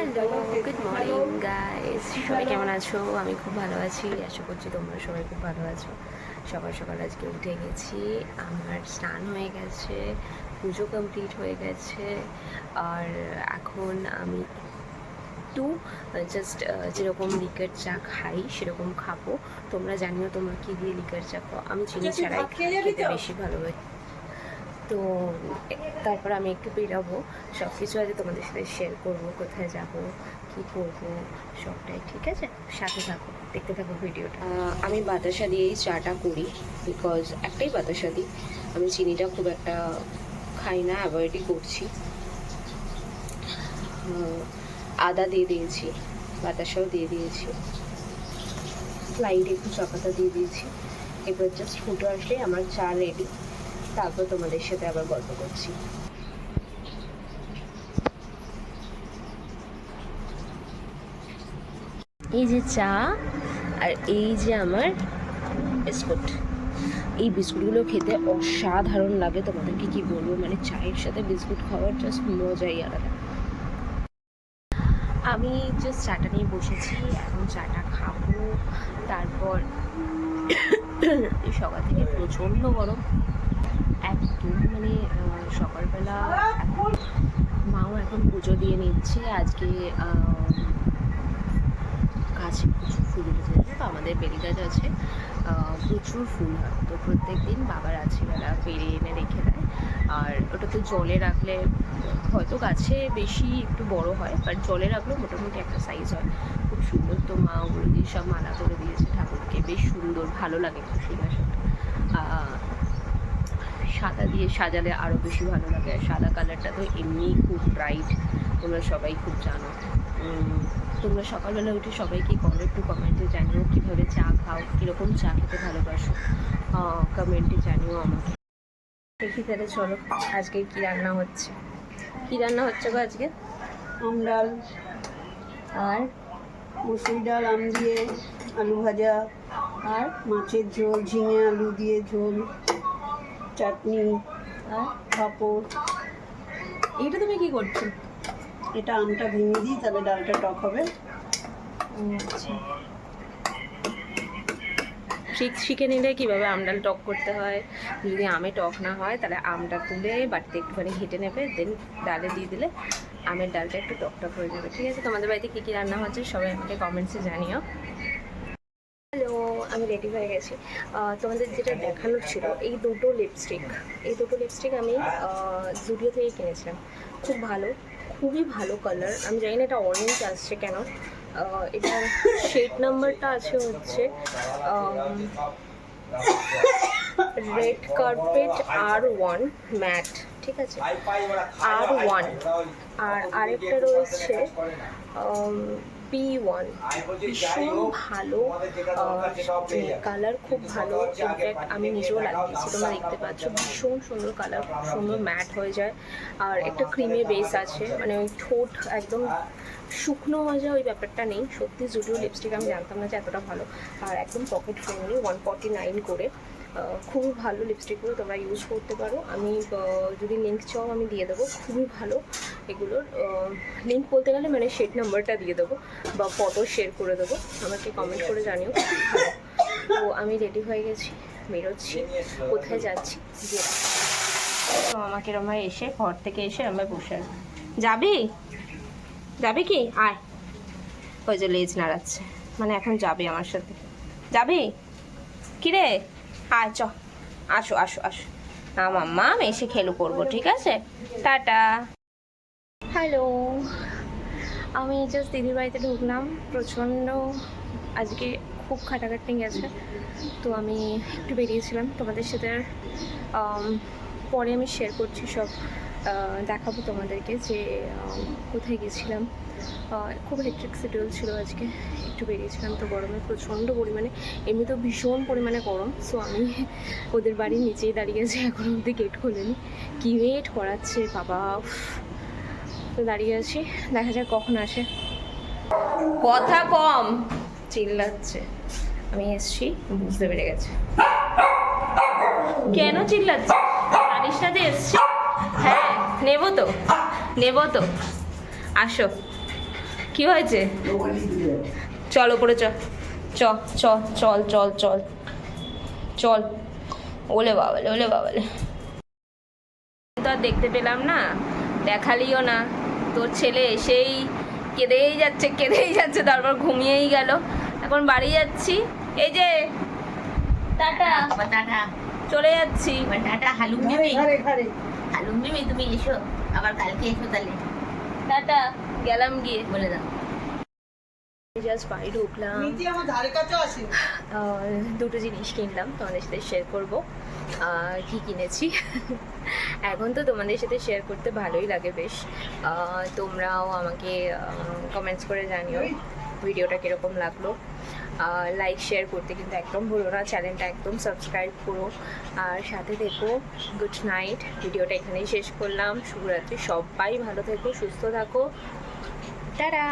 Hello, good morning guys. সবাই কেমন আছো? আমি খুব ভালো আছি, আশা করছি তোমরা সবাই খুব ভালো আছো। সকাল সকাল আজকে উঠে গেছি, আমার স্নান হয়ে গেছে, পুজো কমপ্লিট হয়ে গেছে। আর এখন আমি একটু জাস্ট যেরকম লিকার চা খাই সেরকম খাবো। তোমরা জানিও তোমরা কী দিয়ে লিকার চা খাও। আমি চিনি ছাড়াই খেতে বেশি ভালোবাসি। তো তারপর আমি একটু বেরাবো, সব কিছু আজ তোমাদের সাথে শেয়ার করবো, কোথায় যাব, কি করবো সবটাই। ঠিক আছে, সাথে থাকো, দেখতে থাকো ভিডিওটা। আমি বাতাসা দিয়েই চাটা করি, বিকজ একটাই বাতাসা দিই, আমি চিনিটা খুব একটা খাই না, অ্যাভয়েডই করছি। আদা দিয়ে দিয়েছি, বাতাসাও দিয়ে দিয়েছি, স্লাইডে একটু চা পাতা দিয়ে দিয়েছি। এবার জাস্ট ফুটে আসলে আমার চা রেডি, তারপর তোমাদের সাথে আবার গল্প করছি। এই যে চা আর এই যে আমার বিস্কুট, এই বিস্কুটগুলো খেতে অসাধারণ লাগে, তোমাদেরকে কি বলবো, মানে চায়ের সাথে বিস্কুট খাওয়ার জাস্ট মজাই আলাদা। আমি জাস্ট চাটা নিয়ে বসেছি, এখন চাটা খাবো। তারপর সকাল থেকে প্রচণ্ড গরম, একদম মানে সকালবেলা মাও এখন পুজো দিয়ে নিচ্ছে। আজকে গাছে প্রচুর ফুল উঠেছে, তো আমাদের বেলি গাছ আছে, প্রচুর ফুল হয়, তো প্রত্যেক দিন বাবার রাত্রিবেলা পেরে এনে রেখে দেয়। আর ওটাতে জলে রাখলে হয়তো গাছে বেশি একটু বড় হয়, বাট জলে রাখলেও মোটামুটি একটা সাইজ হয়, খুব সুন্দর। তো মা ওগুলো দিয়ে সব মালা করে দিয়েছে ঠাকুরকে, বেশ সুন্দর, ভালো লাগে খুশি গাছটা। সাদা দিয়ে সাজালে আরও বেশি ভালো লাগে, আর সাদা কালারটা তো এমনিই খুব ব্রাইট, তোমরা সবাই খুব জানো। তোমরা সকালবেলা উঠে সবাই কি করো একটু কমেন্টে জানিও, কীভাবে চা খাও, কীরকম চা খেতে ভালোবাসো, কমেন্টে জানিও আমাকে। দেখি তাহলে চলো আজকে কি রান্না হচ্ছে। কি রান্না হচ্ছে গো আজকে? আম ডাল আর মুসুরি ডাল, আম দিয়ে আলু ভাজা, আর মাছের ঝোল, ঝিঙে আলু দিয়ে ঝোল, চাটনি আর পাঁপড়। এইটা তুমি কি করছো? এটা আমটা ভেঙে দিই, তাহলে ডালটা টক হবে। আচ্ছা, শিখে নিলে কীভাবে আমডাল টক করতে হয়। যদি আমে টক না হয় তাহলে আমটা তুলে বাটিতে একটুখানি ঘেটে নেবে, দেন ডালে দিয়ে দিলে আমের ডালটা একটু টক টক হয়ে যাবে। ঠিক আছে, তোমাদের বাড়িতে কী কী রান্না হচ্ছে সবাই আমাকে কমেন্টসে জানিও। হ্যালো, আমি রেডি হয়ে গেছি। তোমাদের যেটা দেখানোর ছিল, এই দুটো লিপস্টিক আমি জুডিও থেকে কিনেছিলাম। খুব ভালো, খুবই ভালো কালার। আমি জানি না এটা অরেঞ্জ আসছে কেন। এটা শেড নাম্বারটা আছে হচ্ছে রেড কার্পেট R1 ম্যাট, ঠিক আছে, R1। আর আরেকটা রয়েছে B1, ভীষণ ভালো কালার, খুব ভালো। ইনফ্যাক্ট আমি নিজেও লাগিয়েছি, তোমরা দেখতে পাচ্ছ, ভীষণ সুন্দর কালার, খুব সুন্দর ম্যাট হয়ে যায়। আর একটা ক্রিমে বেস আছে, মানে ওই ঠোঁট একদম শুকনো মাজা ওই ব্যাপারটা নেই। সত্যি জুডিও লিপস্টিক আমি জানতাম না যে এতটা ভালো, আর একদম পকেট ফ্রেন্ডলি, 149 করে। খুবই ভালো লিপস্টিকগুলো, তোমরা ইউজ করতে পারো। আমি যদি লিঙ্ক চাও আমি দিয়ে দেবো, খুবই ভালো এগুলোর। লিঙ্ক বলতে গেলে মানে শেড নাম্বারটা দিয়ে দেবো বা ফটো শেয়ার করে দেবো, আমাকে কমেন্ট করে জানিও। ভালো। তো আমি রেডি হয়ে গেছি, বেরোচ্ছি, কোথায় যাচ্ছি যে তো আমাকে রমায় এসে ঘর থেকে এসে আমরা বসে যাবি কি আয়, ওই যে লেজ নাড়াচ্ছে, মানে এখন যাবে আমার সাথে। যাবি কিরে? আয় চ, আসো আসো আসো, না মাম্মা আমি এসে খেলু করবো, ঠিক আছে, টাটা। হ্যালো, আমি জাস্ট দিদির বাড়িতে ঢুকলাম। প্রচণ্ড আজকে খুব খাটাখাটনি গেছে, তো আমি একটু বেরিয়েছিলাম তোমাদের সাথে। পরে আমি শেয়ার করছি সব, দেখাবো তোমাদেরকে যে কোথায় গেছিলাম। খুব হেক্টিক শিডিউল ছিল আজকে, একটু বেরিয়েছিলাম। তো গরমে প্রচণ্ড পরিমাণে, এমনিতেও ভীষণ পরিমাণে গরম। সো আমি ওদের বাড়ির নিচেই দাঁড়িয়ে আছি, এখনও অবধি গেট খোলেনি, কি ওয়েট করাচ্ছে বাবা। তো দাঁড়িয়ে আছি, দেখা যাক কখন আসে। কথা কম, চিল্লাচ্ছে। আমি এসছি, বুঝতে পেরে গেছে। কেন চিল্লাচ্ছে? জানিস না যে এসছি? হ্যাঁ, নেবো তো, আসো। কি হয়েছে? চল ওপরে চ চ চ চল চল চল চল। ওলে বাবালে ওলে বাবালে, তো আর দেখতে পেলাম না, দেখালিও না। তোর ছেলে এসেই কেঁদেই যাচ্ছে, তারপর ঘুমিয়েই গেল। এখন বাড়ি যাচ্ছি, এই যে টাটা, আবার টাটা, চলে যাচ্ছি। এবার টাটা। হালুম দিবি, ঘরে ঘরে হালুম দিবি, তুমি এসো, আবার কালকে এসো তাহলে, টাটা, গেলাম গিয়ে। বলে দাও। জাস্ট বাড়ি ঢুকলাম, নিচে আমার ধারে কাছেও আসে দুটো জিনিস কিনলাম, তোমাদের সাথে শেয়ার করবো কি কিনেছি। এখন তো তোমাদের সাথে শেয়ার করতে ভালোই লাগে বেশ। তোমরাও আমাকে কমেন্টস করে জানিও ভিডিওটা কীরকম লাগলো। লাইক শেয়ার করতে কিন্তু একদম ভুলো না, চ্যানেলটা একদম সাবস্ক্রাইব করো আর সাথে থেকো। গুড নাইট, ভিডিওটা এখানেই শেষ করলাম। শুভরাত্রি, সবাই ভালো থেকো, সুস্থ থাকো, টাটা।